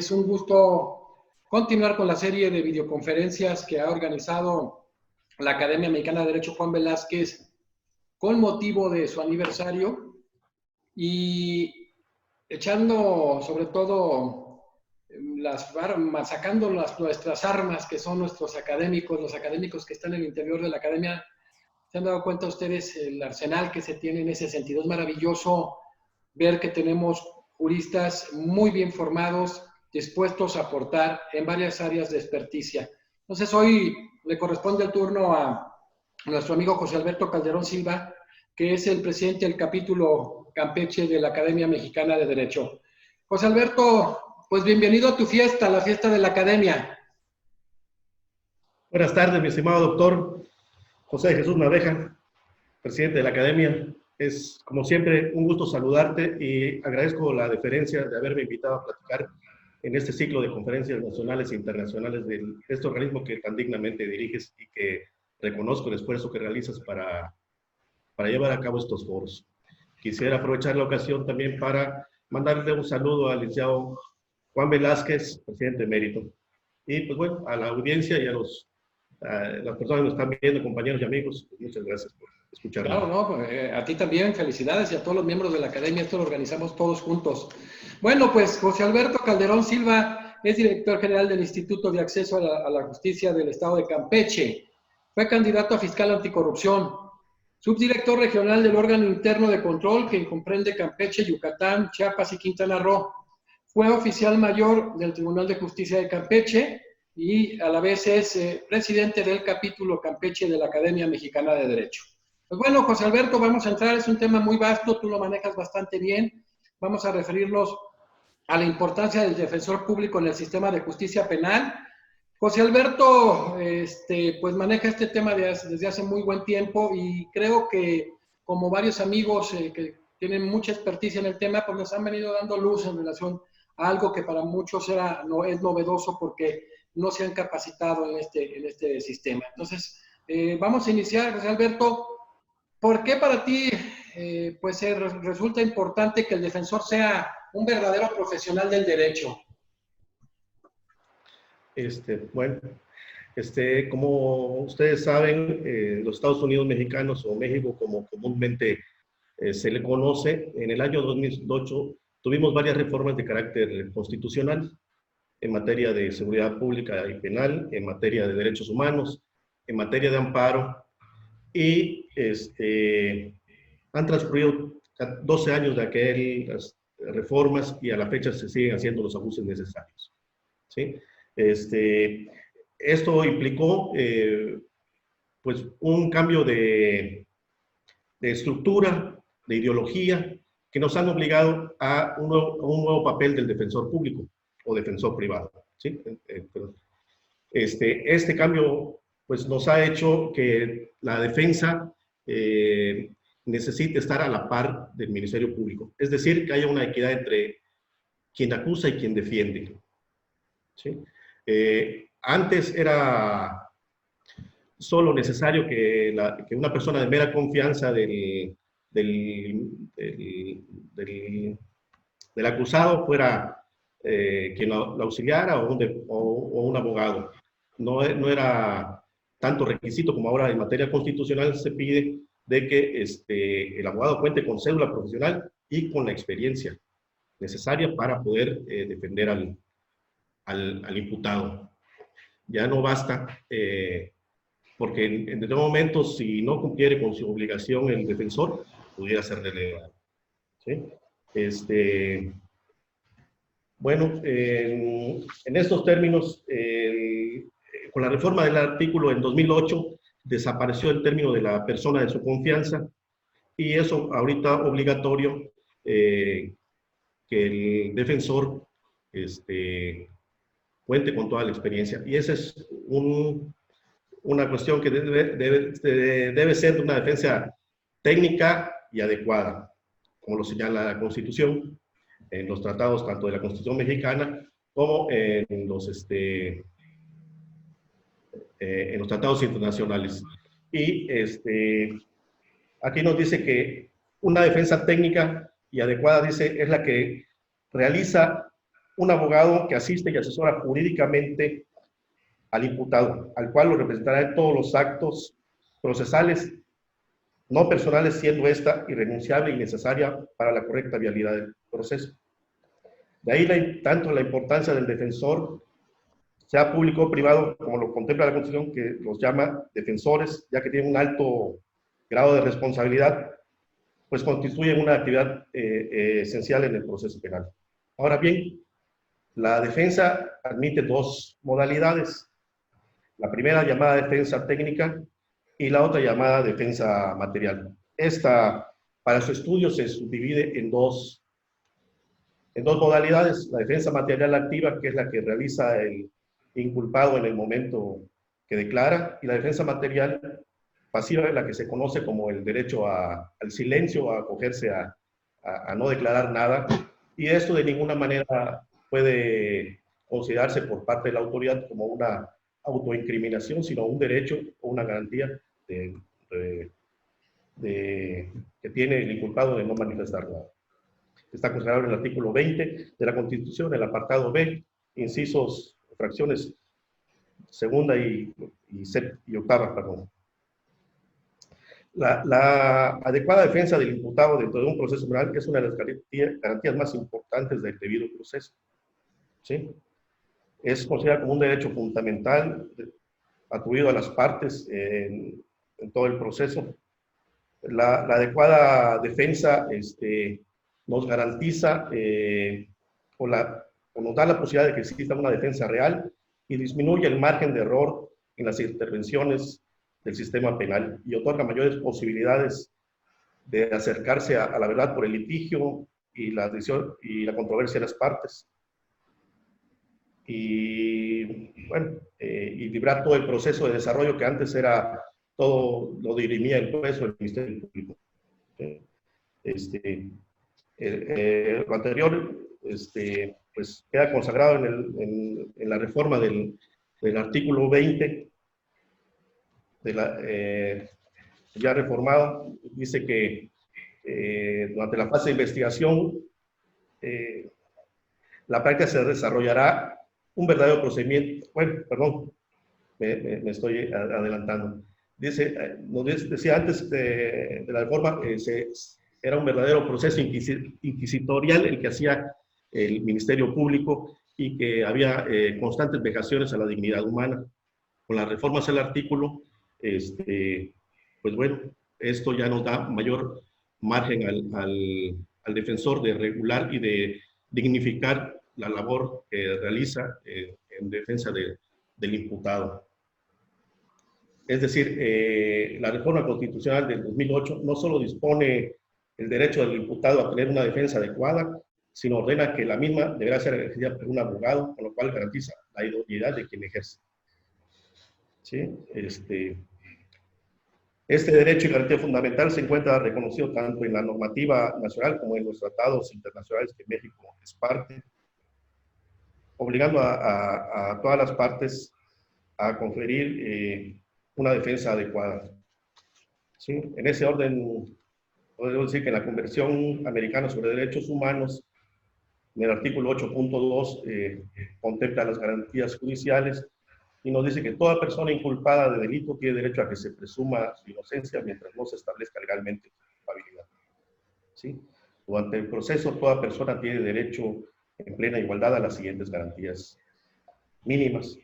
Es un gusto continuar con la serie de videoconferencias que ha organizado la Academia Mexicana de Derecho Juan Velázquez con motivo de su aniversario y echando sobre todo las armas, sacando nuestras armas que son nuestros académicos, los académicos que están en el interior de la academia. ¿Se han dado cuenta ustedes el arsenal que se tiene en ese sentido? Es maravilloso ver que tenemos juristas muy bien formados, dispuestos a aportar en varias áreas de experticia. Entonces hoy le corresponde el turno a nuestro amigo José Alberto Calderón Silva, que es el presidente del capítulo Campeche de la Academia Mexicana de Derecho. José Alberto, pues bienvenido a tu fiesta, la fiesta de la Academia. Buenas tardes, mi estimado doctor José Jesús Naveja, presidente de la Academia. Es, como siempre, un gusto saludarte y agradezco la deferencia de haberme invitado a platicar en este ciclo de conferencias nacionales e internacionales de este organismo que tan dignamente diriges y que reconozco el esfuerzo que realizas para llevar a cabo estos foros. Quisiera aprovechar la ocasión también para mandarle un saludo al licenciado Juan Velázquez, presidente emérito, y pues bueno, a la audiencia y a las personas que nos están viendo, compañeros y amigos, pues muchas gracias por escucharme. Claro, no, a ti también, felicidades y a todos los miembros de la Academia, esto lo organizamos todos juntos. Bueno, pues José Alberto Calderón Silva es director general del Instituto de Acceso a la Justicia del Estado de Campeche. Fue candidato a fiscal anticorrupción, subdirector regional del órgano interno de control que comprende Campeche, Yucatán, Chiapas y Quintana Roo. Fue oficial mayor del Tribunal de Justicia de Campeche y a la vez es presidente del capítulo Campeche de la Academia Mexicana de Derecho. Pues bueno, José Alberto, vamos a entrar, es un tema muy vasto, tú lo manejas bastante bien. Vamos a referirnos a la importancia del defensor público en el sistema de justicia penal. José Alberto, pues maneja este tema desde hace muy buen tiempo y creo que como varios amigos que tienen mucha experticia en el tema, pues nos han venido dando luz en relación a algo que para muchos es novedoso porque no se han capacitado en este sistema. Entonces, vamos a iniciar, José Alberto. ¿Por qué para ti pues resulta importante que el defensor sea un verdadero profesional del derecho? Bueno, como ustedes saben, los Estados Unidos mexicanos o México, como comúnmente se le conoce, en el año 2008 tuvimos varias reformas de carácter constitucional en materia de seguridad pública y penal, en materia de derechos humanos, en materia de amparo, y han transcurrido 12 años de aquellas reformas y a la fecha se siguen haciendo los ajustes necesarios, ¿sí? Esto implicó pues un cambio de estructura, de ideología, que nos han obligado a un nuevo papel del defensor público o defensor privado, ¿sí? Este cambio pues nos ha hecho que la defensa necesite estar a la par del Ministerio Público. Es decir, que haya una equidad entre quien acusa y quien defiende, ¿sí? Antes era solo necesario que una persona de mera confianza del acusado fuera quien lo auxiliara o un abogado. No era tanto requisito como ahora en materia constitucional se pide de que el abogado cuente con cédula profesional y con la experiencia necesaria para poder defender al imputado. Ya no basta, porque en determinado momento, si no cumpliere con su obligación el defensor, pudiera ser relegado, ¿sí? Bueno, en estos términos, con la reforma del artículo en 2008, desapareció el término de la persona de su confianza, y eso ahorita obligatorio que el defensor cuente con toda la experiencia. Y esa es una cuestión que debe ser de una defensa técnica y adecuada, como lo señala la Constitución, en los tratados tanto de la Constitución mexicana como en los tratados internacionales. Y aquí nos dice que una defensa técnica y adecuada, dice, es la que realiza un abogado que asiste y asesora jurídicamente al imputado, al cual lo representará en todos los actos procesales, no personales, siendo esta irrenunciable y necesaria para la correcta vialidad del proceso. De ahí tanto la importancia del defensor, sea público o privado, como lo contempla la Constitución, que los llama defensores, ya que tienen un alto grado de responsabilidad, pues constituyen una actividad esencial en el proceso penal. Ahora bien, la defensa admite dos modalidades. La primera llamada defensa técnica y la otra llamada defensa material. Esta, para su estudio, se subdivide en dos modalidades. La defensa material activa, que es la que realiza el inculpado en el momento que declara, y la defensa material pasiva, la que se conoce como el derecho al silencio, a acogerse a no declarar nada, y esto de ninguna manera puede considerarse por parte de la autoridad como una autoincriminación, sino un derecho o una garantía que tiene el inculpado de no manifestar nada. Está consagrado en el artículo 20 de la Constitución, el apartado B, incisos, fracciones segunda y octava, perdón. La adecuada defensa del imputado dentro de un proceso penal es una de las garantías más importantes del debido proceso. ¿Sí? Es considerado como un derecho fundamental atribuido a las partes en todo el proceso. La adecuada defensa nos garantiza o nos da la posibilidad de que exista una defensa real y disminuye el margen de error en las intervenciones del sistema penal y otorga mayores posibilidades de acercarse a la verdad por el litigio y la decisión y la controversia de las partes. Y bueno, y librar todo el proceso de desarrollo que antes era todo lo dirimía el juez o el Ministerio Público. Lo anterior pues queda consagrado en la reforma del artículo 20 ya reformado. Dice que durante la fase de investigación la práctica se desarrollará un verdadero procedimiento. Bueno, perdón, me estoy adelantando. Decía antes de la reforma, era un verdadero proceso inquisitorial el que hacía el Ministerio Público y que había constantes vejaciones a la dignidad humana. Con las reformas al artículo, pues bueno, esto ya nos da mayor margen al defensor de regular y de dignificar la labor que realiza en defensa del imputado. Es decir, la reforma constitucional del 2008 no solo dispone el derecho del imputado a tener una defensa adecuada, sino ordena que la misma deberá ser ejercida por un abogado, con lo cual garantiza la idoneidad de quien ejerce. ¿Sí? Este derecho y garantía fundamental se encuentra reconocido tanto en la normativa nacional como en los tratados internacionales que México es parte, obligando a todas las partes a conferir una defensa adecuada. ¿Sí? En ese orden, podemos decir que en la Convención Americana sobre Derechos Humanos, en el artículo 8.2, contempla las garantías judiciales y nos dice que toda persona inculpada de delito tiene derecho a que se presuma su inocencia mientras no se establezca legalmente su culpabilidad. ¿Sí? Durante el proceso, toda persona tiene derecho en plena igualdad a las siguientes garantías mínimas: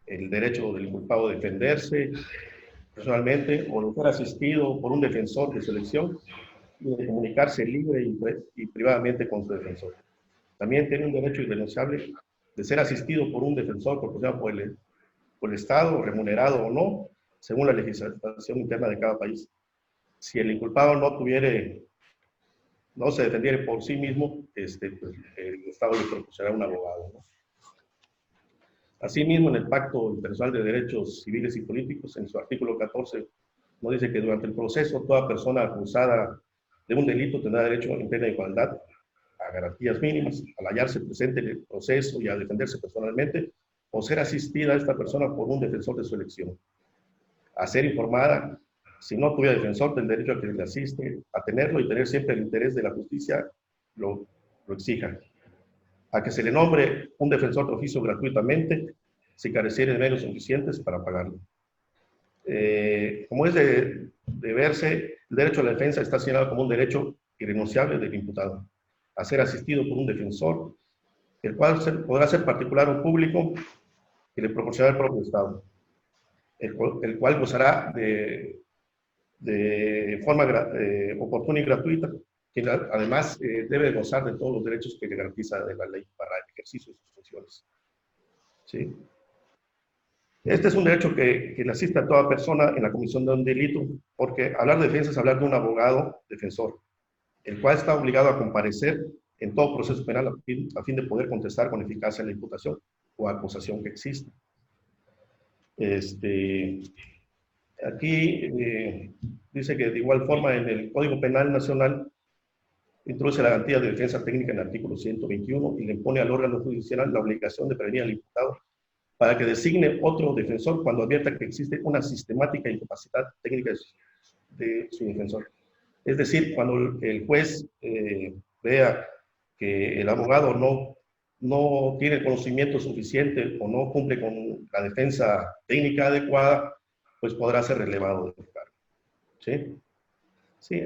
el derecho del inculpado a defenderse personalmente o de ser asistido por un defensor de su elección y de comunicarse libre y privadamente con su defensor. También tiene un derecho irrenunciable de ser asistido por un defensor proporcionado por el Estado, remunerado o no, según la legislación interna de cada país. Si el inculpado no se defendiera por sí mismo, pues, el Estado le proporcionará un abogado, ¿no? Asimismo, en el Pacto Internacional de Derechos Civiles y Políticos, en su artículo 14, nos dice que durante el proceso toda persona acusada de un delito tendrá derecho en plena igualdad a garantías mínimas, al hallarse presente en el proceso y a defenderse personalmente, o ser asistida a esta persona por un defensor de su elección, a ser informada, si no tuviera defensor, del derecho a que le asiste, a tenerlo y tener siempre el interés de la justicia lo exija. a que se le nombre un defensor de oficio gratuitamente si careciera de medios suficientes para pagarlo. Como es de verse, el derecho a la defensa está señalado como un derecho irrenunciable del imputado, a ser asistido por un defensor, el cual podrá ser particular o público, que le proporcionará el propio Estado, el cual gozará de forma oportuna y gratuita, que además debe gozar de todos los derechos que le garantiza de la ley para el ejercicio de sus funciones. ¿Sí? Este es un derecho que le asiste a toda persona en la comisión de un delito, porque hablar de defensa es hablar de un abogado defensor, el cual está obligado a comparecer en todo proceso penal a fin de poder contestar con eficacia la imputación o acusación que exista. Aquí dice que de igual forma en el Código Penal Nacional introduce la garantía de defensa técnica en el artículo 121 y le impone al órgano judicial la obligación de prevenir al imputado para que designe otro defensor cuando advierta que existe una sistemática incapacidad técnica de su defensor. Es decir, cuando el juez vea que el abogado no tiene conocimiento suficiente o no cumple con la defensa técnica adecuada, pues podrá ser relevado del cargo. ¿Sí? Sí,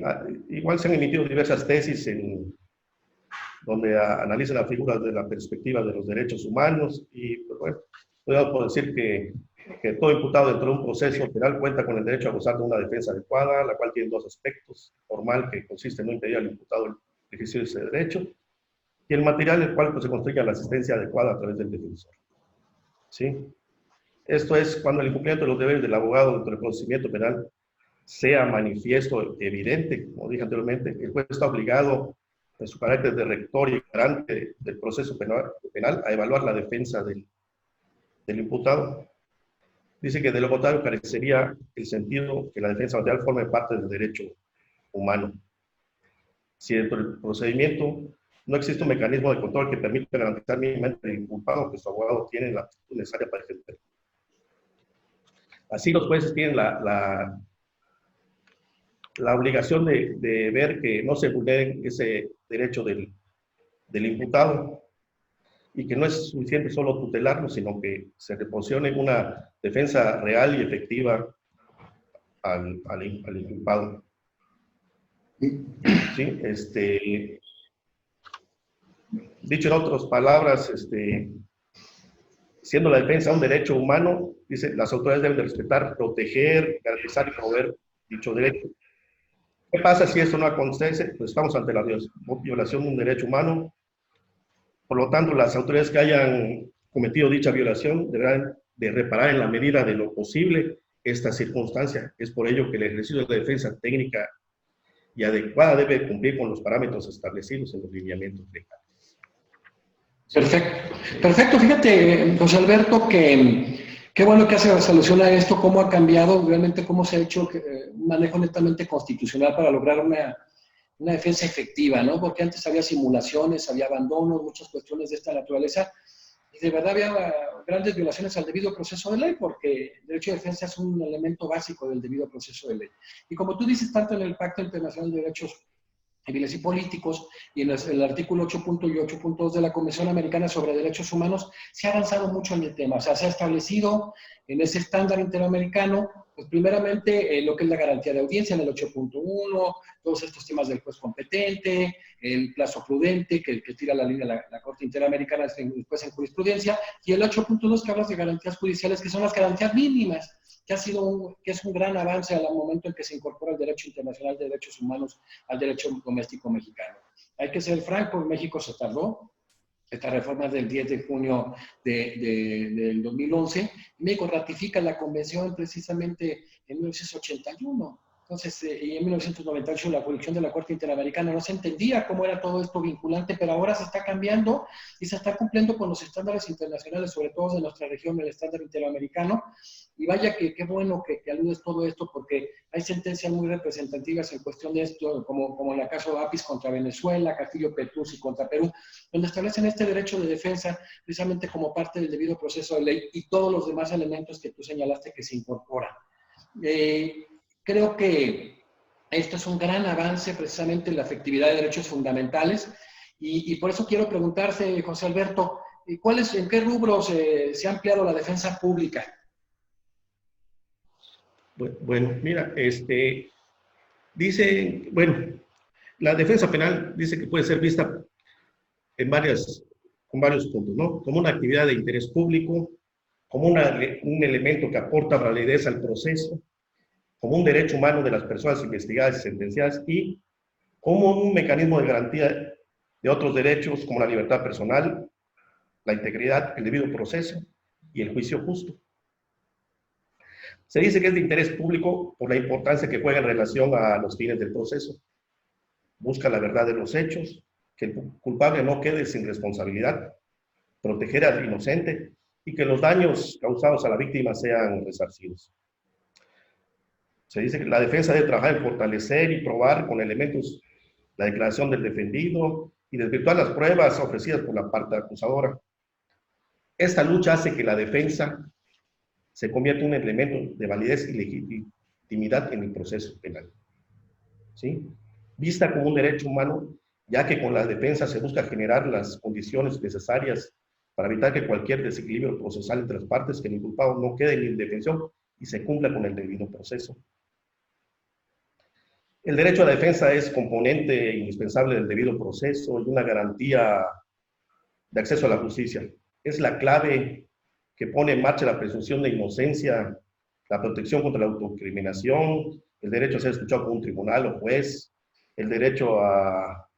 igual se han emitido diversas tesis donde analizan la figura de la perspectiva de los derechos humanos y, pues bueno, puedo decir que todo imputado dentro de un proceso penal cuenta con el derecho a gozar de una defensa adecuada, la cual tiene dos aspectos: formal, que consiste en no impedir al imputado el ejercicio de ese derecho, y el material, el cual pues, se construye la asistencia adecuada a través del defensor. ¿Sí? Esto es cuando el incumplimiento de los deberes del abogado dentro del procedimiento penal sea manifiesto, evidente, como dije anteriormente, el juez está obligado, en su carácter de rector y garante del proceso penal a evaluar la defensa del imputado. Dice que de lo contrario carecería el sentido que la defensa material forme parte del derecho humano. Si dentro del procedimiento no existe un mecanismo de control que permita garantizar mínimamente al inculpado que su abogado tiene la actitud necesaria para defender. Así los jueces tienen la obligación de ver que no se vulnere ese derecho del imputado y que no es suficiente solo tutelarlo, sino que se le proporcione una defensa real y efectiva al inculpado. ¿Sí? Dicho en otras palabras, siendo la defensa un derecho humano, dice, las autoridades deben de respetar, proteger, garantizar y promover dicho derecho. ¿Qué pasa si esto no acontece? Pues estamos ante la violación de un derecho humano. Por lo tanto, las autoridades que hayan cometido dicha violación deberán de reparar en la medida de lo posible esta circunstancia. Es por ello que el ejercicio de defensa técnica y adecuada debe cumplir con los parámetros establecidos en los lineamientos legales. Perfecto. Perfecto. Fíjate, José Alberto, que qué bueno que hace alusión a esto, cómo ha cambiado, realmente cómo se ha hecho un manejo netamente constitucional para lograr una defensa efectiva, ¿no? Porque antes había simulaciones, había abandonos, muchas cuestiones de esta naturaleza, y de verdad había grandes violaciones al debido proceso de ley, porque el derecho de defensa es un elemento básico del debido proceso de ley. Y como tú dices, tanto en el Pacto Internacional de Derechos Civiles y Políticos y en el artículo 8.1 y 8.2 de la Convención Americana sobre Derechos Humanos, se ha avanzado mucho en el tema. O sea, se ha establecido en ese estándar interamericano, pues primeramente lo que es la garantía de audiencia en el 8.1, todos estos temas del juez competente, el plazo prudente que tira la línea la Corte Interamericana después en jurisprudencia, y el 8.2 que habla de garantías judiciales, que son las garantías mínimas, que es un gran avance al momento en que se incorpora el derecho internacional de derechos humanos al derecho doméstico mexicano. Hay que ser franco, en México se tardó. Esta reforma es del 10 de junio del 2011. México ratifica la convención precisamente en 1981. Entonces, y en 1998 la jurisdicción de la Corte Interamericana no se entendía cómo era todo esto vinculante, pero ahora se está cambiando y se está cumpliendo con los estándares internacionales, sobre todo de nuestra región, el estándar interamericano. Y vaya que qué bueno que aludes todo esto, porque hay sentencias muy representativas en cuestión de esto, como en el caso de Apis contra Venezuela, Castillo Petrucci contra Perú, donde establecen este derecho de defensa precisamente como parte del debido proceso de ley y todos los demás elementos que tú señalaste que se incorporan. Creo que esto es un gran avance precisamente en la efectividad de derechos fundamentales Y por eso quiero preguntarse, José Alberto, ¿en qué rubros se ha ampliado la defensa pública? Bueno, mira, dice, bueno, la defensa penal dice que puede ser vista en con varios puntos, ¿no? Como una actividad de interés público, como un elemento que aporta validez al proceso, como un derecho humano de las personas investigadas y sentenciadas y como un mecanismo de garantía de otros derechos como la libertad personal, la integridad, el debido proceso y el juicio justo. Se dice que es de interés público por la importancia que juega en relación a los fines del proceso. Busca la verdad de los hechos, que el culpable no quede sin responsabilidad, proteger al inocente y que los daños causados a la víctima sean resarcidos. Se dice que la defensa debe trabajar en fortalecer y probar con elementos la declaración del defendido y desvirtuar las pruebas ofrecidas por la parte acusadora. Esta lucha hace que la defensa se convierta en un elemento de validez y legitimidad en el proceso penal. ¿Sí? Vista como un derecho humano, ya que con la defensa se busca generar las condiciones necesarias para evitar que cualquier desequilibrio procesal entre las partes, que el inculpado no quede en indefensión y se cumpla con el debido proceso. El derecho a la defensa es componente indispensable del debido proceso y una garantía de acceso a la justicia. Es la clave que pone en marcha la presunción de inocencia, la protección contra la autoincriminación, el derecho a ser escuchado por un tribunal o juez, el derecho a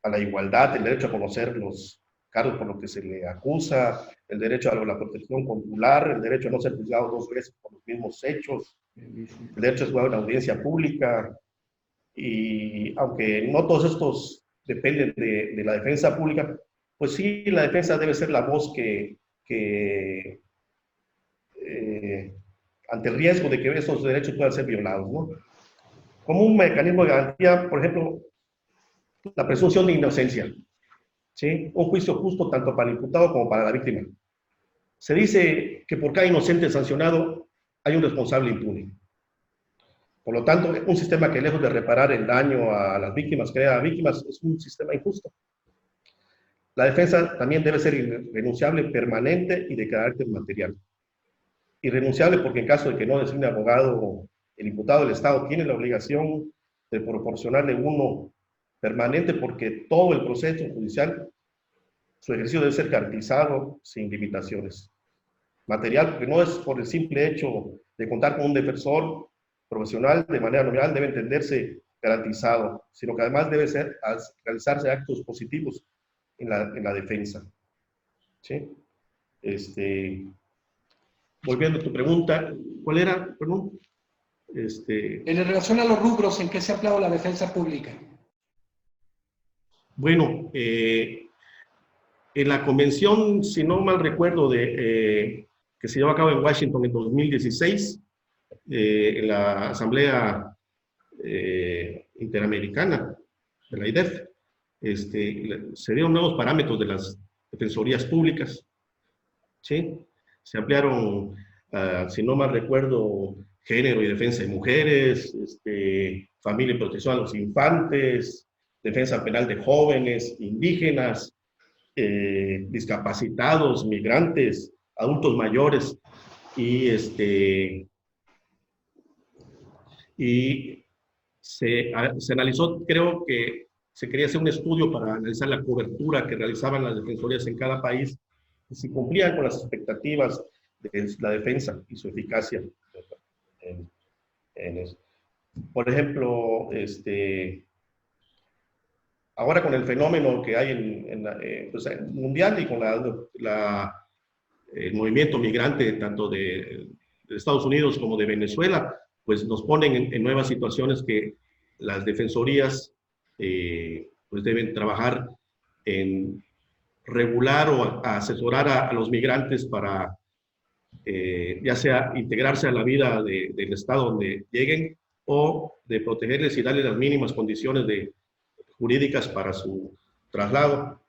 la igualdad, el derecho a conocer los cargos por los que se le acusa, el derecho a la protección consular, el derecho a no ser juzgado dos veces por los mismos hechos, el derecho a jugar una audiencia pública. Y aunque no todos estos dependen de la defensa pública, pues sí, la defensa debe ser la voz que ante el riesgo de que esos derechos puedan ser violados, ¿no? Como un mecanismo de garantía, por ejemplo, la presunción de inocencia, ¿sí? Un juicio justo tanto para el imputado como para la víctima. Se dice que por cada inocente sancionado hay un responsable impune. Por lo tanto, un sistema que lejos de reparar el daño a las víctimas, crea víctimas, es un sistema injusto. La defensa también debe ser irrenunciable, permanente y de carácter material. Irrenunciable porque en caso de que no designe abogado, el imputado del Estado tiene la obligación de proporcionarle uno permanente porque todo el proceso judicial, su ejercicio debe ser garantizado sin limitaciones. Material porque no es por el simple hecho de contar con un defensor profesional de manera nominal debe entenderse garantizado, sino que además debe realizarse actos positivos en la defensa. ¿Sí? Volviendo a tu pregunta, ¿cuál era? Perdón. En relación a los rubros en que se ha ampliado la defensa pública. Bueno, en la convención, si no mal recuerdo, que se llevó a cabo en Washington en 2016, en la Asamblea Interamericana de la IDEF, se dieron nuevos parámetros de las defensorías públicas, ¿sí? Se ampliaron, si no mal recuerdo, género y defensa de mujeres, familia y protección a los infantes, defensa penal de jóvenes, indígenas, discapacitados, migrantes, adultos mayores, y se analizó, creo que se quería hacer un estudio para analizar la cobertura que realizaban las defensorías en cada país y si cumplían con las expectativas de la defensa y su eficacia en eso. Por ejemplo, ahora con el fenómeno que hay pues, mundial y con el movimiento migrante tanto de Estados Unidos como de Venezuela, pues nos ponen en nuevas situaciones que las defensorías pues deben trabajar en regular o asesorar a los migrantes para ya sea integrarse a la vida del estado donde lleguen o de protegerles y darles las mínimas condiciones jurídicas para su traslado.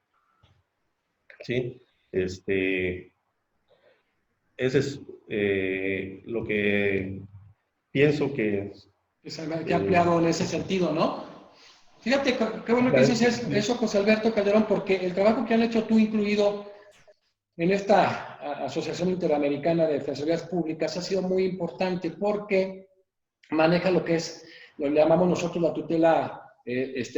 ¿Sí? Ese es lo que pienso que ha ampliado en ese sentido, ¿no? Fíjate, qué bueno que dices eso, José Alberto Calderón, porque el trabajo que han hecho tú, incluido en esta Asociación Interamericana de Defensorías Públicas, ha sido muy importante porque maneja lo que es, lo llamamos nosotros la tutela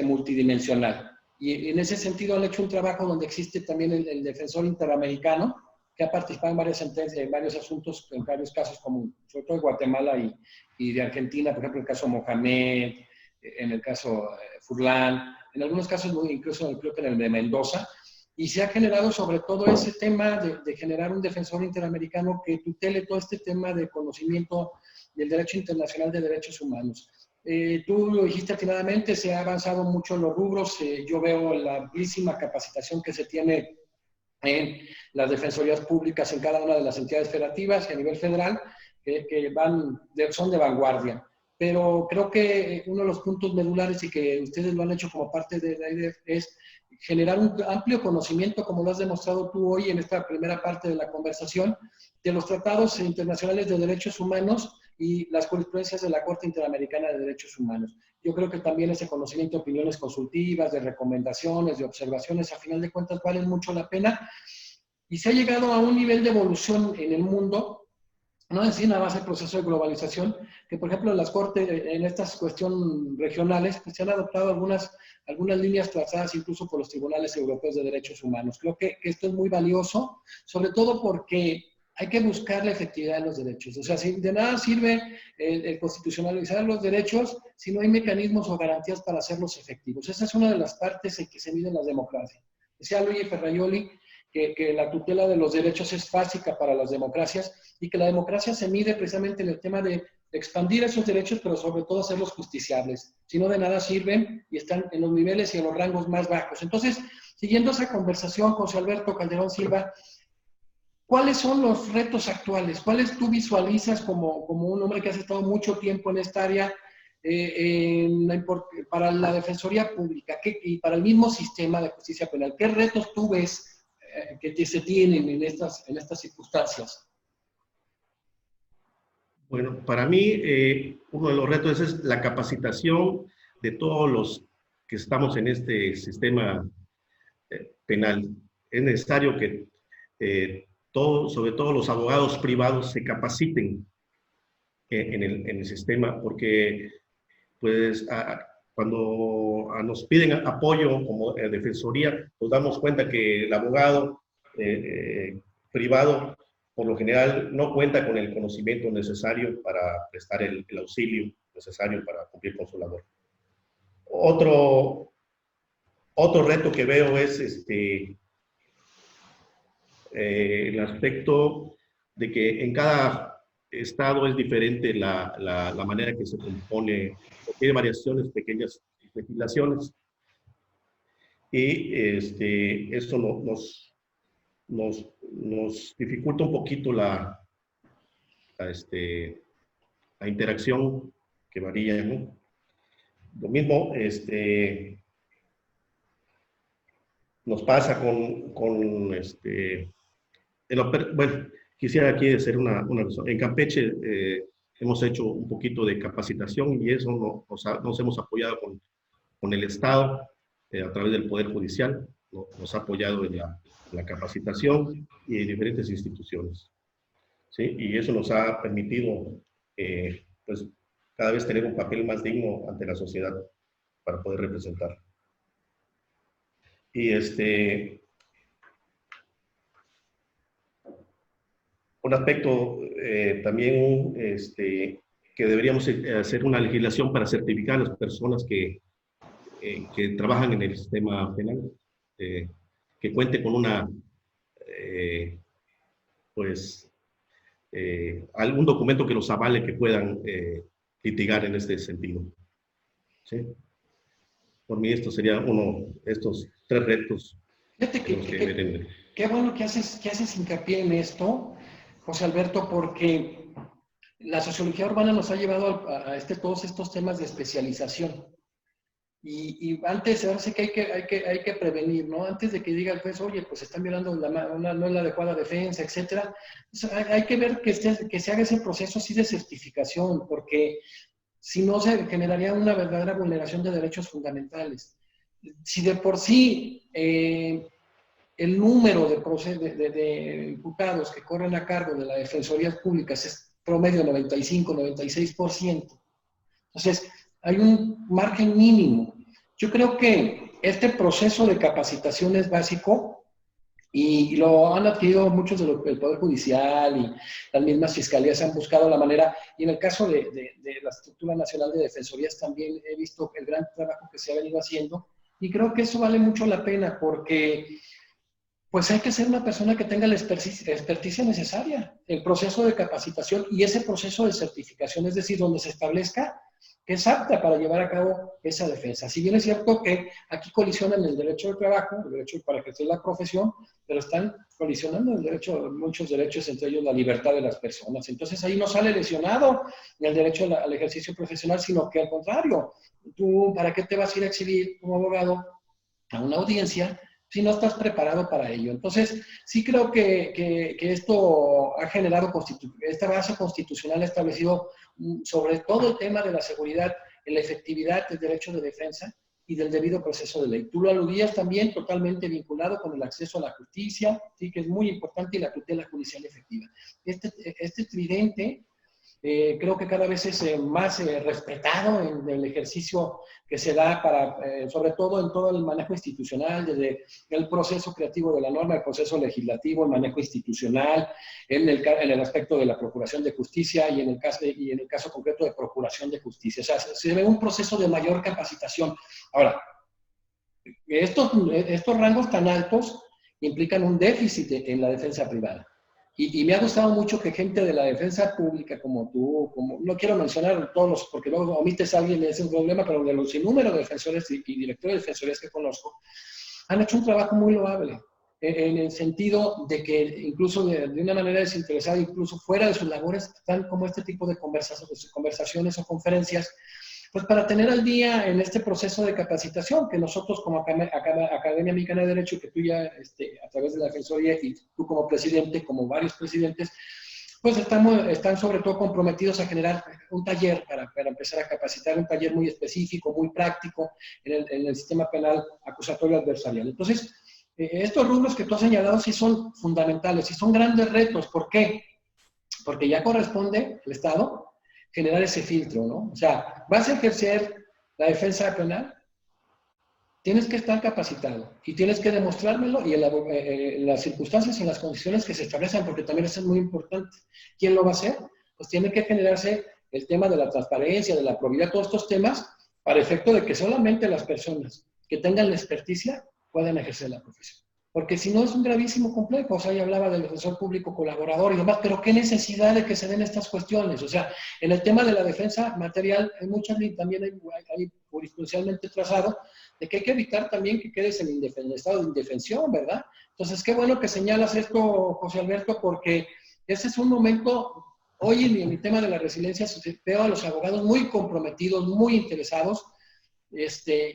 multidimensional. Y en ese sentido han hecho un trabajo donde existe también el defensor interamericano, que ha participado en varias sentencias, en varios asuntos, en varios casos, como sobre todo de Guatemala y de Argentina, por ejemplo, el caso Mohamed, en el caso Furlan, en algunos casos incluso creo que en el de Mendoza, y se ha generado sobre todo ese tema de generar un defensor interamericano que tutele todo este tema de conocimiento del derecho internacional de derechos humanos. Tú lo dijiste atinadamente, se ha avanzado mucho en los rubros, yo veo la amplísima capacitación que se tiene en las defensorías públicas en cada una de las entidades federativas a nivel federal, que son de vanguardia. Pero creo que uno de los puntos medulares y que ustedes lo han hecho como parte de la IDEF es generar un amplio conocimiento, como lo has demostrado tú hoy en esta primera parte de la conversación, de los tratados internacionales de derechos humanos y las jurisprudencias de la Corte Interamericana de Derechos Humanos. Yo creo que también ese conocimiento de opiniones consultivas, de recomendaciones, de observaciones, a final de cuentas valen mucho la pena. Y se ha llegado a un nivel de evolución en el mundo, no decir nada más el proceso de globalización, que por ejemplo en las cortes, en estas cuestiones regionales, pues se han adoptado algunas líneas trazadas incluso por los tribunales europeos de derechos humanos. Creo que esto es muy valioso, sobre todo porque hay que buscar la efectividad de los derechos. O sea, de nada sirve el constitucionalizar los derechos si no hay mecanismos o garantías para hacerlos efectivos. Esa es una de las partes en que se miden las democracias. Decía Luigi Ferraioli que la tutela de los derechos es básica para las democracias y que la democracia se mide precisamente en el tema de expandir esos derechos, pero sobre todo hacerlos justiciables. Si no, de nada sirven y están en los niveles y en los rangos más bajos. Entonces, siguiendo esa conversación, José Alberto Calderón Silva, ¿cuáles son los retos actuales? ¿Cuáles tú visualizas como un hombre que has estado mucho tiempo en esta área para la Defensoría Pública y para el mismo sistema de justicia penal? ¿Qué retos tú ves que se tienen en estas circunstancias? Bueno, para mí uno de los retos es la capacitación de todos los que estamos en este sistema penal. Es necesario que sobre todo los abogados privados se capaciten en el sistema, porque pues cuando nos piden apoyo como defensoría, nos damos cuenta que el abogado privado por lo general no cuenta con el conocimiento necesario para prestar el auxilio necesario para cumplir con su labor. Otro reto que veo es el aspecto de que en cada estado es diferente la manera que se compone, tiene variaciones, pequeñas legislaciones, y eso nos dificulta un poquito la interacción que varía, ¿no? Lo mismo nos pasa bueno, quisiera aquí hacer una cosa. En Campeche hemos hecho un poquito de capacitación y eso nos hemos apoyado con el Estado a través del Poder Judicial, nos ha apoyado en la capacitación y en diferentes instituciones, ¿sí? Y eso nos ha permitido pues cada vez tener un papel más digno ante la sociedad para poder representar. Y un aspecto también que deberíamos hacer una legislación para certificar a las personas que trabajan en el sistema penal, que cuente con una, algún documento que los avale que puedan litigar en este sentido. ¿Sí? Por mí esto sería estos 3 retos. Fíjate qué bueno que haces hincapié en esto, José Alberto, porque la sociología urbana nos ha llevado a todos estos temas de especialización. Y antes, ahora sí que hay que prevenir, ¿no? Antes de que diga el juez, oye, pues están violando no es la adecuada defensa, etcétera. Pues hay que ver que se haga ese proceso así de certificación, porque si no se generaría una verdadera vulneración de derechos fundamentales. Si de por sí el número de imputados que corren a cargo de las defensorías públicas es promedio 95-96%, entonces hay un margen mínimo. Yo creo que este proceso de capacitación es básico y lo han adquirido muchos del Poder Judicial y las mismas fiscalías han buscado la manera, y en el caso de la Estructura Nacional de Defensorías también he visto el gran trabajo que se ha venido haciendo, y creo que eso vale mucho la pena porque pues hay que ser una persona que tenga la experticia necesaria, el proceso de capacitación y ese proceso de certificación, es decir, donde se establezca que es apta para llevar a cabo esa defensa. Si bien es cierto que aquí colisionan el derecho del trabajo, el derecho para ejercer la profesión, pero están colisionando muchos derechos, entre ellos la libertad de las personas. Entonces ahí no sale lesionado el derecho al ejercicio profesional, sino que al contrario, tú, ¿para qué te vas a ir a exhibir como abogado a una audiencia si no estás preparado para ello? Entonces, sí creo que esto ha generado, esta base constitucional ha establecido sobre todo el tema de la seguridad, en la efectividad del derecho de defensa y del debido proceso de ley. Tú lo aludías también, totalmente vinculado con el acceso a la justicia, sí, que es muy importante, y la tutela judicial efectiva. Este tridente creo que cada vez es más respetado en el ejercicio que se da para, sobre todo en todo el manejo institucional, desde el proceso creativo de la norma, el proceso legislativo, el manejo institucional, en el aspecto de la procuración de justicia y en el caso concreto de procuración de justicia. O sea, se ve un proceso de mayor capacitación. Ahora, estos rangos tan altos implican un déficit en la defensa privada. Y me ha gustado mucho que gente de la defensa pública como tú, no quiero mencionar todos, porque luego omites a alguien, es un problema, pero de los innúmeros defensores y directores de defensorías que conozco, han hecho un trabajo muy loable, en el sentido de que incluso de una manera desinteresada, incluso fuera de sus labores, están como este tipo de conversaciones o conferencias, pues para tener al día en este proceso de capacitación que nosotros como Academia Mexicana de Derecho, que tú ya a través de la Defensoría y tú como presidente, como varios presidentes, pues están sobre todo comprometidos a generar un taller para empezar a capacitar, un taller muy específico, muy práctico en el sistema penal acusatorio adversarial. Entonces, estos rubros que tú has señalado sí son fundamentales, sí son grandes retos. ¿Por qué? Porque ya corresponde al Estado generar ese filtro, ¿no? O sea, vas a ejercer la defensa penal, tienes que estar capacitado y tienes que demostrármelo y en las circunstancias y en las condiciones que se establecen, porque también eso es muy importante. ¿Quién lo va a hacer? Pues tiene que generarse el tema de la transparencia, de la probidad, todos estos temas, para efecto de que solamente las personas que tengan la experticia puedan ejercer la profesión. Porque si no es un gravísimo complejo. O sea, ya hablaba del defensor público colaborador y demás, pero qué necesidad de que se den estas cuestiones. O sea, en el tema de la defensa material, también hay jurisprudencialmente trazado de que hay que evitar también que quedes en estado de indefensión, ¿verdad? Entonces, qué bueno que señalas esto, José Alberto, porque ese es un momento, hoy en el tema de la resiliencia, veo a los abogados muy comprometidos, muy interesados.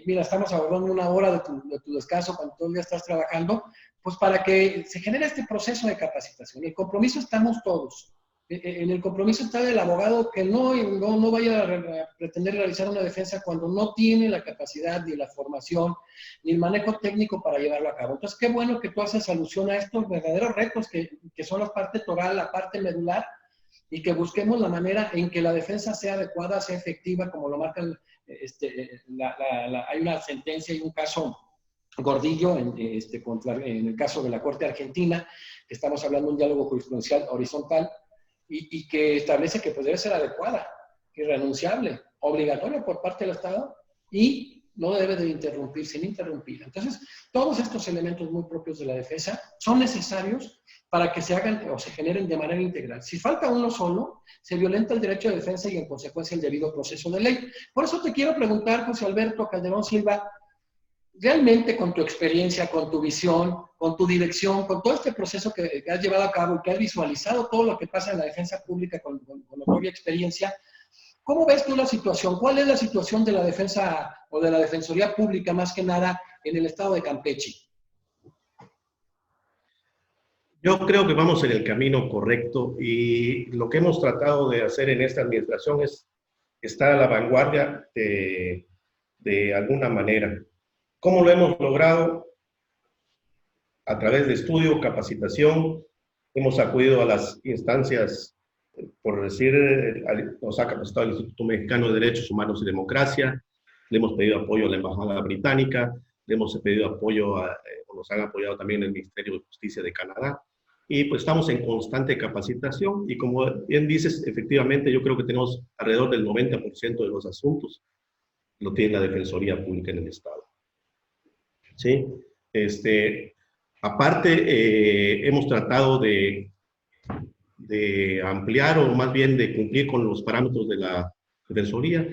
Mira, estamos abordando una hora de tu descanso cuando todo el día estás trabajando, pues para que se genere este proceso de capacitación. El compromiso estamos todos. En el compromiso está del abogado que no vaya a pretender realizar una defensa cuando no tiene la capacidad, ni la formación, ni el manejo técnico para llevarlo a cabo. Entonces, qué bueno que tú haces alusión a estos verdaderos retos que son la parte toral, la parte medular, y que busquemos la manera en que la defensa sea adecuada, sea efectiva, como lo marca hay una sentencia y un caso Gordillo en el caso de la Corte Argentina, que estamos hablando de un diálogo jurisprudencial horizontal y que establece que pues, debe ser adecuada, irrenunciable, obligatoria por parte del Estado y no debe de interrumpirse, ni interrumpir. Entonces, todos estos elementos muy propios de la defensa son necesarios para que se hagan o se generen de manera integral. Si falta uno solo, se violenta el derecho de defensa y en consecuencia el debido proceso de ley. Por eso te quiero preguntar, José Alberto Calderón Silva, realmente con tu experiencia, con tu visión, con tu dirección, con todo este proceso que has llevado a cabo y que has visualizado todo lo que pasa en la defensa pública con notoria experiencia, ¿cómo ves tú la situación? ¿Cuál es la situación de la defensa o de la defensoría pública más que nada en el estado de Campeche? Yo creo que vamos en el camino correcto y lo que hemos tratado de hacer en esta administración es estar a la vanguardia de alguna manera. ¿Cómo lo hemos logrado? A través de estudio, capacitación, hemos acudido a las instancias, por decir, nos ha capacitado el Instituto Mexicano de Derechos Humanos y Democracia, le hemos pedido apoyo a la Embajada Británica, le hemos pedido apoyo, o nos han apoyado también el Ministerio de Justicia de Canadá, y pues estamos en constante capacitación, y como bien dices, efectivamente yo creo que tenemos alrededor del 90% de los asuntos, lo tiene la Defensoría Pública en el Estado. ¿Sí? Aparte, hemos tratado de ampliar o más bien de cumplir con los parámetros de la Defensoría.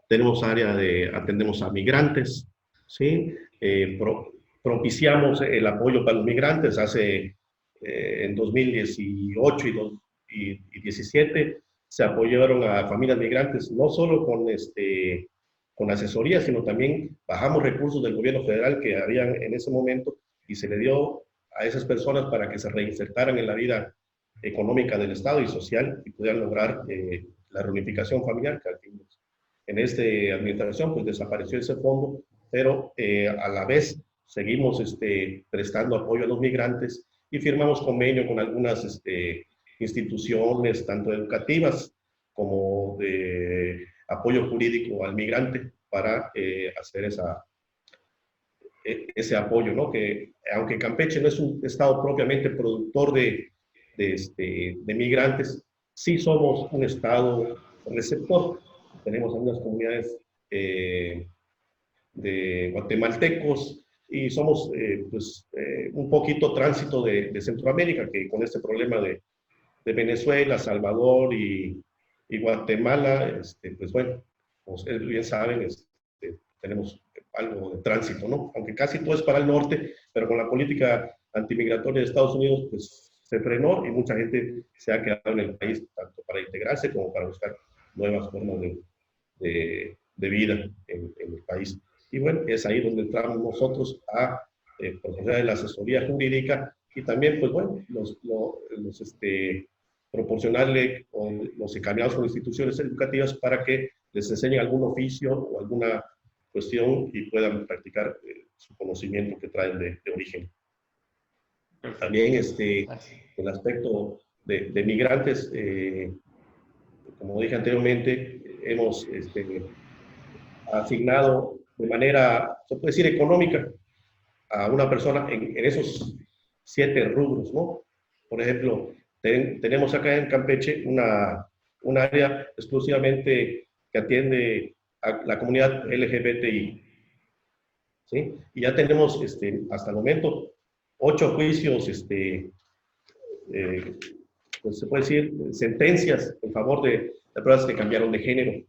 Tenemos área atendemos a migrantes, ¿sí? Propiciamos el apoyo para los migrantes en 2018 y 2017 se apoyaron a familias migrantes, no solo con asesoría, sino también bajamos recursos del gobierno federal que habían en ese momento y se le dio a esas personas para que se reinsertaran en la vida económica del Estado y social y pudieran lograr la reunificación familiar, que en esta administración pues desapareció ese fondo, pero a la vez seguimos prestando apoyo a los migrantes y firmamos convenio con algunas instituciones, tanto educativas como de apoyo jurídico al migrante para hacer ese apoyo, ¿no? Que aunque Campeche no es un estado propiamente productor de migrantes, sí somos un estado receptor. Tenemos algunas comunidades de guatemaltecos y somos un poquito tránsito de Centroamérica, que con este problema de Venezuela, Salvador y Guatemala, pues bueno, como ustedes bien saben, tenemos algo de tránsito, ¿no? Aunque casi todo es para el norte, pero con la política antimigratoria de Estados Unidos, pues se frenó y mucha gente se ha quedado en el país, tanto para integrarse como para buscar nuevas formas de vida en el país. Y bueno, es ahí donde entramos nosotros a proporcionar la asesoría jurídica y también, pues bueno, proporcionarle los encaminados con instituciones educativas para que les enseñen algún oficio o alguna cuestión y puedan practicar su conocimiento que traen de origen. También el aspecto de migrantes, como dije anteriormente, hemos asignado de manera, se puede decir, económica a una persona en esos 7 rubros, ¿no? Por ejemplo, tenemos acá en Campeche un área exclusivamente que atiende a la comunidad LGBTI, ¿sí? Y ya tenemos hasta el momento 8 juicios, pues se puede decir, sentencias en favor de personas que cambiaron de género.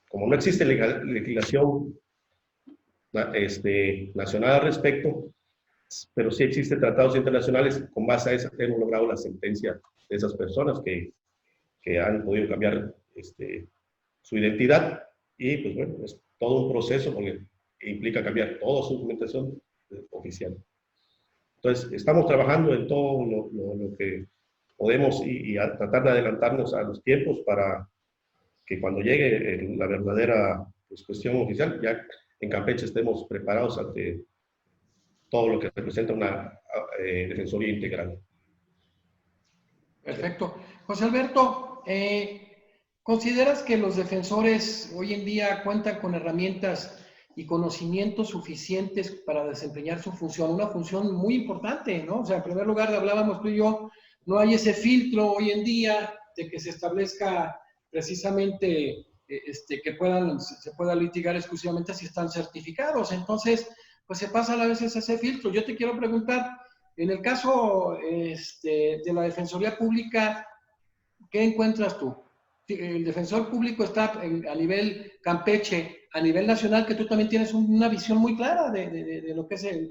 Como no existe legislación nacional al respecto, pero sí existen tratados internacionales, con base a eso hemos logrado la sentencia de esas personas que han podido cambiar su identidad y pues bueno, es todo un proceso porque implica cambiar toda su documentación oficial. Entonces, estamos trabajando en todo lo que podemos y a tratar de adelantarnos a los tiempos para que cuando llegue la verdadera cuestión oficial, ya en Campeche estemos preparados ante todo lo que representa una defensoría integral. Perfecto. José Alberto, ¿consideras que los defensores hoy en día cuentan con herramientas y conocimientos suficientes para desempeñar su función? Una función muy importante, ¿no? O sea, en primer lugar, hablábamos tú y yo, no hay ese filtro hoy en día de que se establezca precisamente que se pueda litigar exclusivamente si están certificados. Entonces, pues se pasa a veces ese filtro. Yo te quiero preguntar, en el caso de la Defensoría Pública, ¿qué encuentras tú? El defensor público está a nivel Campeche, a nivel nacional, que tú también tienes una visión muy clara de lo que es en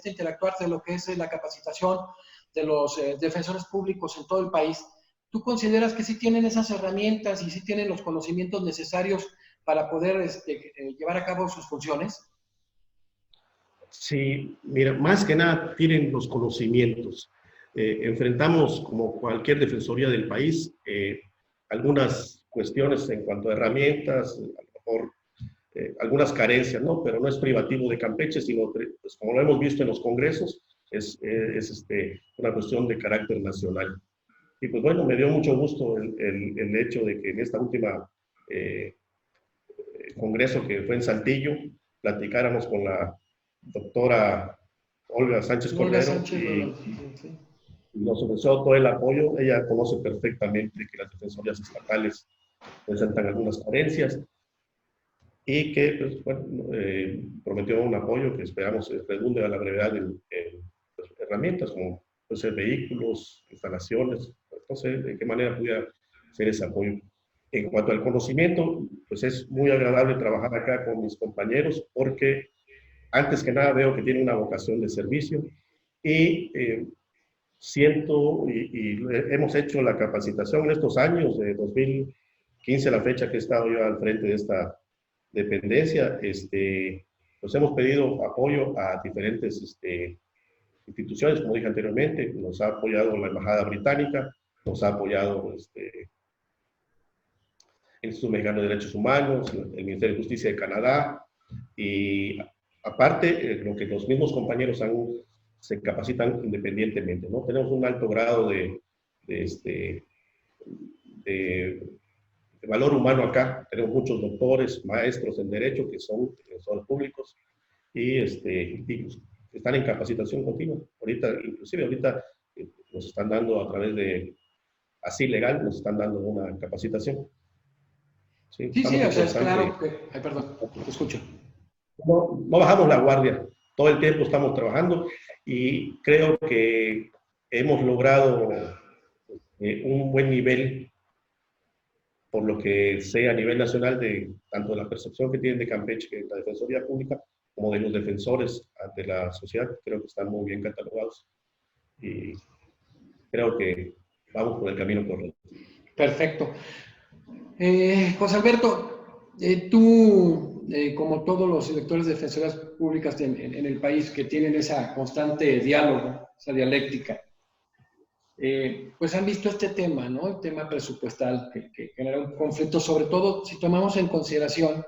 interactuar, de lo que es la capacitación de los defensores públicos en todo el país. ¿Tú consideras que sí tienen esas herramientas y sí tienen los conocimientos necesarios para poder llevar a cabo sus funciones? Sí, mira, más que nada tienen los conocimientos. Enfrentamos, como cualquier defensoría del país, algunas cuestiones en cuanto a herramientas, a lo mejor algunas carencias, ¿no? Pero no es privativo de Campeche, sino, pues, como lo hemos visto en los congresos, es una cuestión de carácter nacional. Y pues bueno, me dio mucho gusto el hecho de que en esta última congreso que fue en Saltillo, platicáramos con la doctora Olga Sánchez Cordero y nos ofreció todo el apoyo. Ella conoce perfectamente que las defensorías estatales presentan algunas carencias y que pues, bueno, prometió un apoyo que esperamos redunde a la brevedad en pues, herramientas como puede ser vehículos, instalaciones. No sé de qué manera pudiera ser ese apoyo. En cuanto al conocimiento, pues es muy agradable trabajar acá con mis compañeros porque antes que nada veo que tienen una vocación de servicio y siento y hemos hecho la capacitación en estos años, de 2015 a la fecha que he estado yo al frente de esta dependencia, pues hemos pedido apoyo a diferentes instituciones, como dije anteriormente. Nos ha apoyado la Embajada Británica, nos ha apoyado el Instituto Mexicano de Derechos Humanos, el Ministerio de Justicia de Canadá, y aparte, lo que los mismos compañeros se capacitan independientemente, ¿no? Tenemos un alto grado de valor humano acá. Tenemos muchos doctores, maestros en Derecho que son defensores públicos y están en capacitación continua. Inclusive ahorita nos están dando a través de Así Legal, nos están dando una capacitación. Sí, o sea, es claro que... Ay, perdón, te escucho. No bajamos la guardia, todo el tiempo estamos trabajando y creo que hemos logrado un buen nivel, por lo que sé a nivel nacional, de tanto de la percepción que tienen de Campeche, que es la Defensoría Pública, como de los defensores ante la sociedad. Creo que están muy bien catalogados y creo que vamos por el camino correcto. Perfecto. José Alberto, tú, como todos los directores de defensorías públicas en el país que tienen esa constante diálogo, esa dialéctica, pues han visto este tema, ¿no? El tema presupuestal que genera un conflicto, sobre todo si tomamos en consideración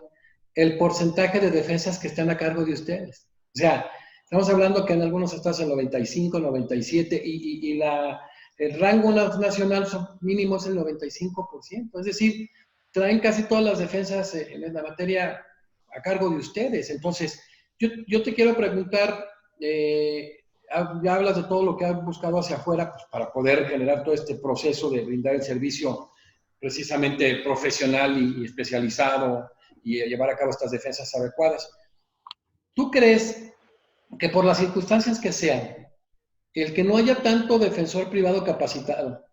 el porcentaje de defensas que están a cargo de ustedes. O sea, estamos hablando que en algunos estados el 95, 97 y el rango nacional mínimo es el 95%. Es decir, traen casi todas las defensas en la materia a cargo de ustedes. Entonces, yo te quiero preguntar, ya hablas de todo lo que has buscado hacia afuera, pues, para poder generar todo este proceso de brindar el servicio precisamente profesional y especializado y llevar a cabo estas defensas adecuadas. ¿Tú crees que por las circunstancias que sean, el que no haya tanto defensor privado capacitado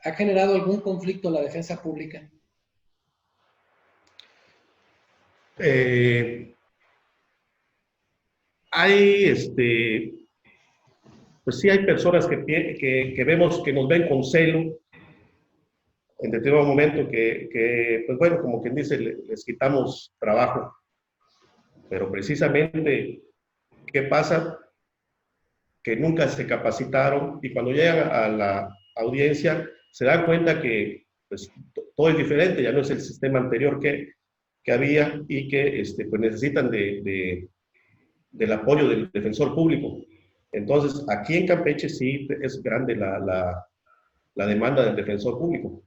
ha generado algún conflicto en la defensa pública? Pues sí hay personas que vemos que nos ven con celo en determinado momento, pues bueno, como quien dice, les quitamos trabajo. Pero precisamente, ¿qué pasa? Que nunca se capacitaron y cuando llegan a la audiencia se dan cuenta que pues, todo es diferente, ya no es el sistema anterior que había y que pues necesitan del apoyo del defensor público. Entonces, aquí en Campeche sí es grande la demanda del defensor público.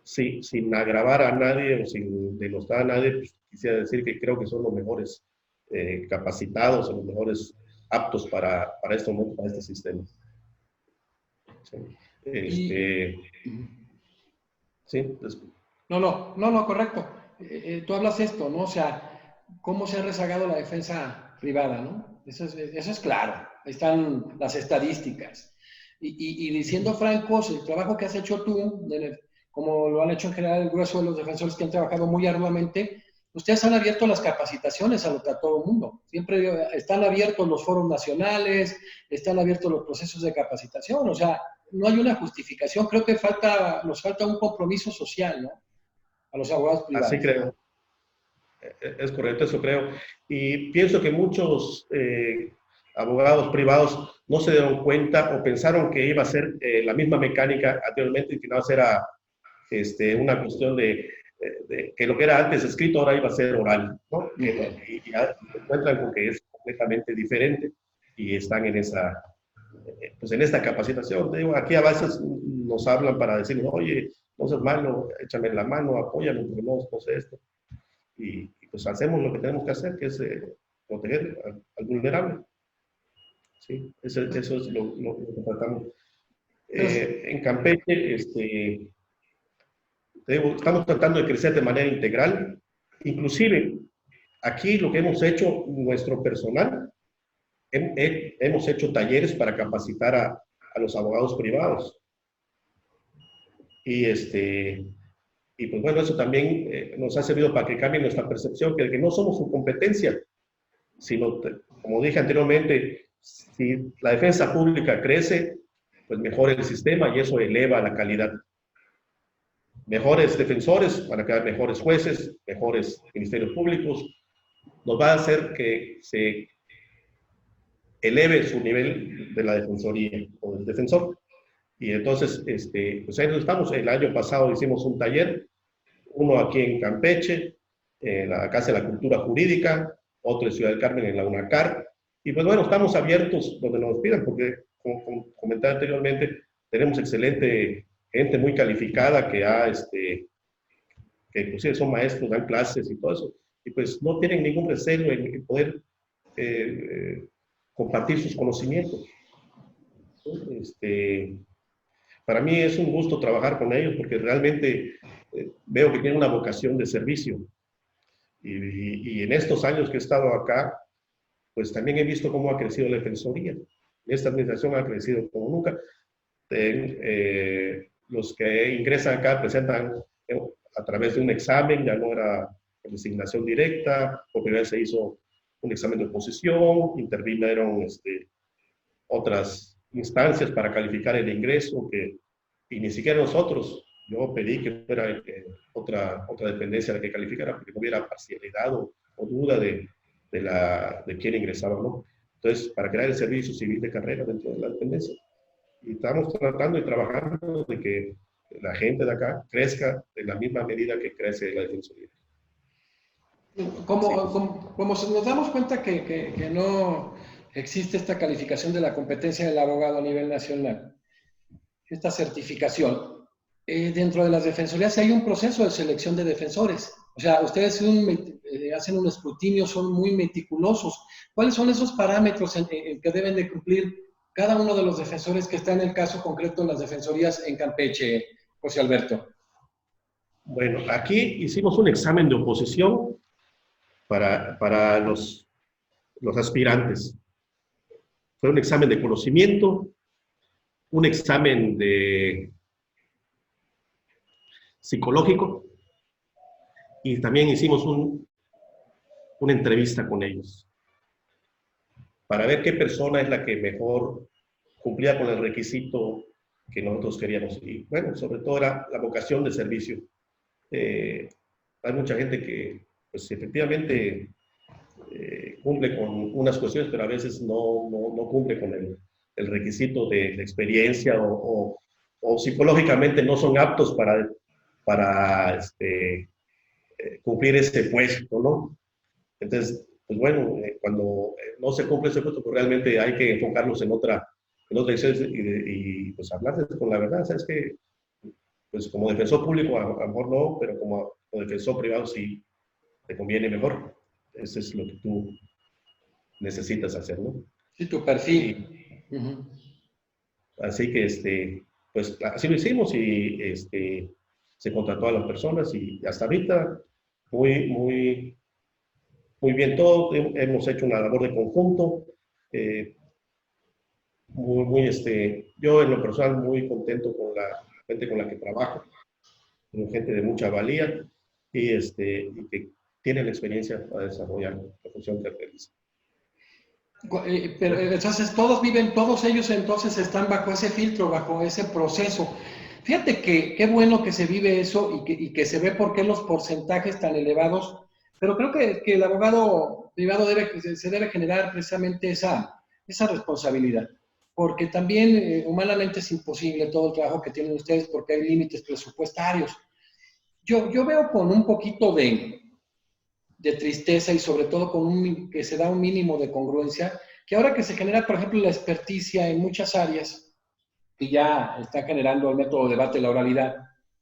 Sí, sin agravar a nadie o sin denostar a nadie, pues, quisiera decir que creo que son los mejores capacitados, los mejores aptos para este sistema. Sí. Sí. No, correcto. Tú hablas esto, ¿no? O sea, cómo se ha rezagado la defensa privada, ¿no? Eso es claro. Ahí están las estadísticas. Y siendo francos, el trabajo que has hecho tú, como lo han hecho en general el grueso de los defensores que han trabajado muy arduamente, ustedes han abierto las capacitaciones a todo el mundo. Siempre están abiertos los foros nacionales, están abiertos los procesos de capacitación. O sea, no hay una justificación. Creo que nos falta un compromiso social, ¿no? A los abogados privados. Así creo. Es correcto, eso creo. Y pienso que muchos abogados privados no se dieron cuenta o pensaron que iba a ser la misma mecánica anteriormente y que no iba a ser una cuestión de que lo que era antes escrito ahora iba a ser oral, ¿no? Y ya se encuentran con que es completamente diferente y están en esa, pues en esta capacitación. Digo, aquí a veces nos hablan para decirnos, oye, no seas malo, échame la mano, apóyame, porque no sé esto. Y pues hacemos lo que tenemos que hacer, que es proteger al vulnerable. Sí, eso es lo que tratamos. En Campeche, estamos tratando de crecer de manera integral. Inclusive, aquí lo que hemos hecho, nuestro personal, hemos hecho talleres para capacitar a los abogados privados. Y, y pues bueno, eso también nos ha servido para que cambie nuestra percepción, que no somos su competencia, sino, como dije anteriormente, si la defensa pública crece, pues mejora el sistema y eso eleva la calidad. Mejores defensores, van a quedar mejores jueces, mejores ministerios públicos, nos va a hacer que se eleve su nivel de la defensoría o del defensor. Y entonces, pues ahí estamos. El año pasado hicimos un taller, uno aquí en Campeche, en la Casa de la Cultura Jurídica, otro en Ciudad del Carmen, en la UNACAR. Y pues bueno, estamos abiertos donde nos pidan, porque como comentaba anteriormente, tenemos excelente gente muy calificada que que inclusive son maestros, dan clases y todo eso. Y pues no tienen ningún recelo en poder compartir sus conocimientos. Para mí es un gusto trabajar con ellos porque realmente veo que tienen una vocación de servicio. Y en estos años que he estado acá, pues también he visto cómo ha crecido la defensoría. Esta administración ha crecido como nunca. Los que ingresan acá presentan a través de un examen, ya no era designación directa, por primera vez se hizo un examen de oposición, intervinieron otras instancias para calificar el ingreso, y ni siquiera nosotros, yo pedí que fuera otra dependencia la que calificara, porque no hubiera parcialidad o duda de quién ingresaba o no. Entonces, para crear el servicio civil de carrera dentro de la dependencia. Y estamos tratando y trabajando de que la gente de acá crezca de la misma medida que crece la defensoría. Como nos damos cuenta que no existe esta calificación de la competencia del abogado a nivel nacional, esta certificación, dentro de las defensorías hay un proceso de selección de defensores. O sea, ustedes hacen un escrutinio, son muy meticulosos. ¿Cuáles son esos parámetros en que deben de cumplir cada uno de los defensores que está en el caso concreto en las defensorías en Campeche, José Alberto? Bueno, aquí hicimos un examen de oposición para los aspirantes. Fue un examen de conocimiento, un examen psicológico y también hicimos una entrevista con ellos para ver qué persona es la que mejor cumplía con el requisito que nosotros queríamos. Y bueno, sobre todo era la vocación de servicio. Hay mucha gente que pues efectivamente cumple con unas cuestiones, pero a veces no cumple con el requisito de experiencia o psicológicamente no son aptos para cumplir ese puesto, ¿no? Entonces, pues bueno, cuando no se cumple ese puesto, pues realmente hay que enfocarnos en otra dirección y pues hablarles con la verdad. ¿Sabes qué? Pues como defensor público a lo mejor no, pero como defensor privado sí te conviene mejor. Eso es lo que tú necesitas hacer, ¿no? Sí, tu perfil. Así que, pues así lo hicimos y se contrató a las personas y hasta ahorita muy bien todo. Hemos hecho una labor de conjunto. Yo en lo personal muy contento con la gente con la que trabajo, con gente de mucha valía y que tiene la experiencia para desarrollar la función que realiza. Pero entonces todos ellos entonces están bajo ese filtro, bajo ese proceso. Fíjate que qué bueno que se vive eso y que se ve por qué los porcentajes tan elevados, pero creo que el abogado privado se debe generar precisamente esa responsabilidad. porque también humanamente es imposible todo el trabajo que tienen ustedes porque hay límites presupuestarios. Yo veo con un poquito de tristeza y sobre todo que se da un mínimo de congruencia, que ahora que se genera, por ejemplo, la experticia en muchas áreas, que ya está generando el método de debate, la oralidad,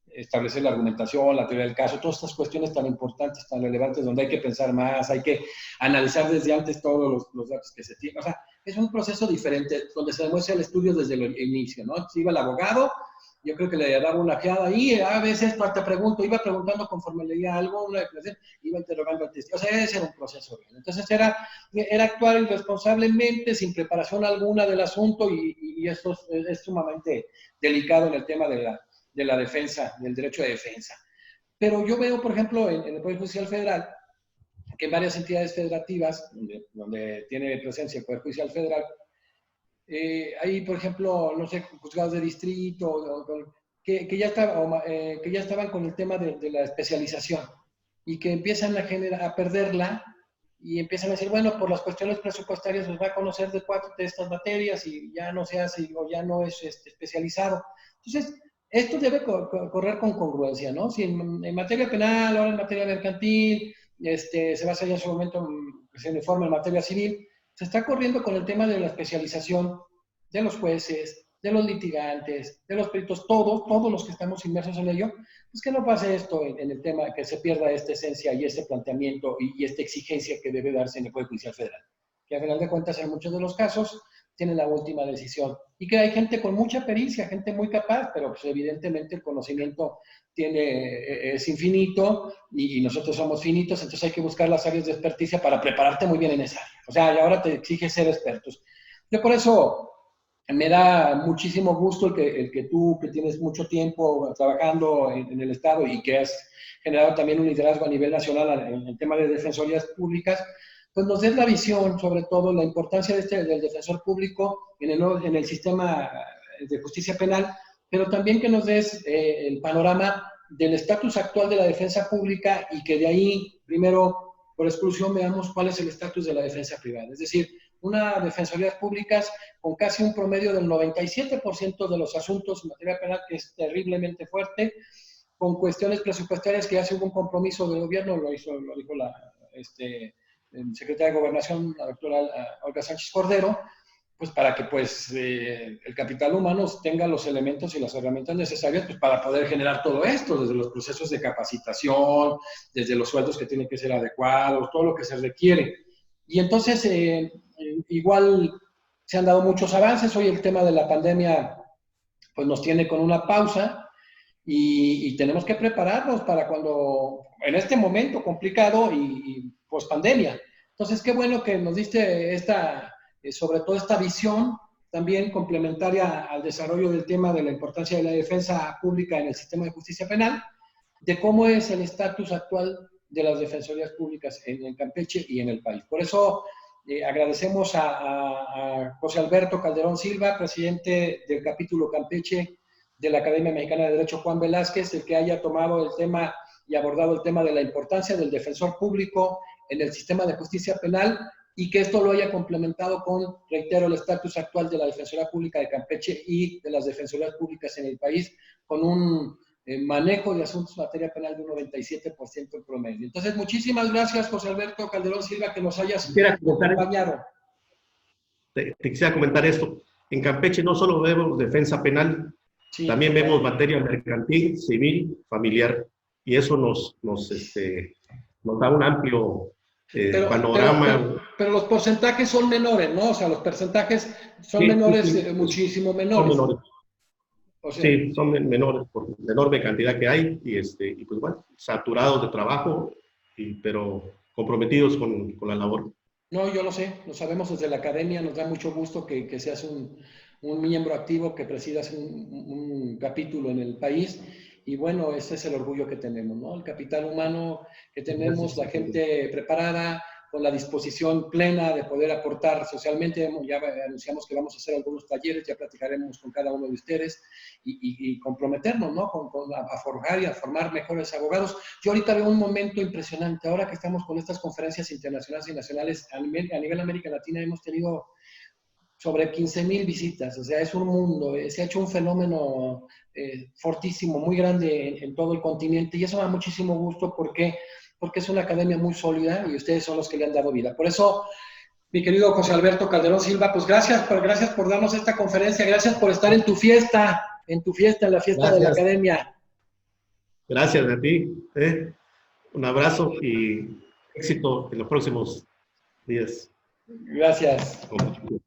establecer la argumentación, la teoría del caso, todas estas cuestiones tan importantes, tan relevantes, donde hay que pensar más, hay que analizar desde antes todos los datos que se tienen. O sea, es un proceso diferente, donde se demuestra el estudio desde el inicio, ¿no? Entonces iba el abogado, yo creo que le daba una fiada ahí, a veces te pregunto, iba preguntando conforme leía algo, una declaración, iba interrogando al testigo. O sea, ese era un proceso real. Entonces era actuar irresponsablemente, sin preparación alguna del asunto, y esto es sumamente delicado en el tema de la defensa, del derecho de defensa. Pero yo veo, por ejemplo, en el Poder Judicial Federal, que en varias entidades federativas, donde tiene presencia el Poder Judicial Federal, hay, por ejemplo, no sé, juzgados de distrito, que ya estaban con el tema de la especialización y que empiezan a perderla y empiezan a decir, bueno, por las cuestiones presupuestarias nos va a conocer de 4 de estas materias y ya no se hace o ya no es especializado. Entonces, esto debe correr con congruencia, ¿no? Si en materia penal, ahora en materia mercantil, se va a hacer ya en su momento se informa en materia civil, se está corriendo con el tema de la especialización de los jueces, de los litigantes, de los peritos, todos los que estamos inmersos en ello, pues que no pase esto en el tema, que se pierda esta esencia y este planteamiento y esta exigencia que debe darse en el Poder Judicial Federal. Que a final de cuentas, en muchos de los casos, tienen la última decisión. Y que hay gente con mucha pericia, gente muy capaz, pero pues evidentemente el conocimiento es infinito y nosotros somos finitos, entonces hay que buscar las áreas de experticia para prepararte muy bien en esa área. O sea, y ahora te exige ser expertos. Yo por eso me da muchísimo gusto el que tú, que tienes mucho tiempo trabajando en el Estado y que has generado también un liderazgo a nivel nacional en el tema de defensorías públicas, pues nos des la visión, sobre todo la importancia del defensor público en el sistema de justicia penal, pero también que nos des el panorama del estatus actual de la defensa pública y que de ahí, primero, por exclusión, veamos cuál es el estatus de la defensa privada. Es decir, una defensorías públicas con casi un promedio del 97% de los asuntos en materia penal, que es terriblemente fuerte, con cuestiones presupuestarias que ya se hubo un compromiso del gobierno, lo dijo la secretaria de Gobernación, la doctora Olga Sánchez Cordero, pues para que pues el capital humano tenga los elementos y las herramientas necesarias pues, para poder generar todo esto, desde los procesos de capacitación, desde los sueldos que tienen que ser adecuados, todo lo que se requiere. Y entonces, igual se han dado muchos avances. Hoy el tema de la pandemia pues nos tiene con una pausa y tenemos que prepararnos para cuando, en este momento complicado y post pandemia. Entonces, qué bueno que nos diste sobre todo esta visión también complementaria al desarrollo del tema de la importancia de la defensa pública en el sistema de justicia penal, de cómo es el estatus actual de las defensorías públicas en Campeche y en el país. Por eso agradecemos a José Alberto Calderón Silva, presidente del capítulo Campeche de la Academia Mexicana de Derecho Juan Velázquez, el que haya tomado el tema y abordado el tema de la importancia del defensor público en el sistema de justicia penal y que esto lo haya complementado con, reitero, el estatus actual de la Defensoría Pública de Campeche y de las defensorías públicas en el país, con un manejo de asuntos en materia penal de un 97% en promedio. Entonces, muchísimas gracias, José Alberto Calderón Silva, que nos hayas acompañado. Te quisiera comentar esto. En Campeche no solo vemos defensa penal, sí, también vemos materia mercantil, civil, familiar, y eso nos da un amplio panorama. Pero los porcentajes son menores, ¿no? O sea, los porcentajes son menores, sí, muchísimo menores. Son menores. O sea, sí, son menores por la enorme cantidad que hay y pues bueno, saturados de trabajo, pero comprometidos con la labor. No, yo lo sé, lo sabemos desde la academia, nos da mucho gusto que seas un miembro activo, que presidas un capítulo en el país y bueno, ese es el orgullo que tenemos, ¿no? El capital humano que tenemos, la gente preparada, con la disposición plena de poder aportar socialmente. Ya anunciamos que vamos a hacer algunos talleres, ya platicaremos con cada uno de ustedes y comprometernos, ¿no? A forjar y a formar mejores abogados. Yo ahorita veo un momento impresionante, ahora que estamos con estas conferencias internacionales y nacionales a nivel América Latina, hemos tenido sobre 15,000 visitas, o sea, es un mundo, se ha hecho un fenómeno fortísimo, muy grande en todo el continente, y eso me da muchísimo gusto porque es una academia muy sólida y ustedes son los que le han dado vida. Por eso, mi querido José Alberto Calderón Silva, pues gracias por darnos esta conferencia, gracias por estar en tu fiesta, en la fiesta de la Gracias. academia. Gracias a ti. Un abrazo y éxito en los próximos días. Gracias. Con mucho gusto.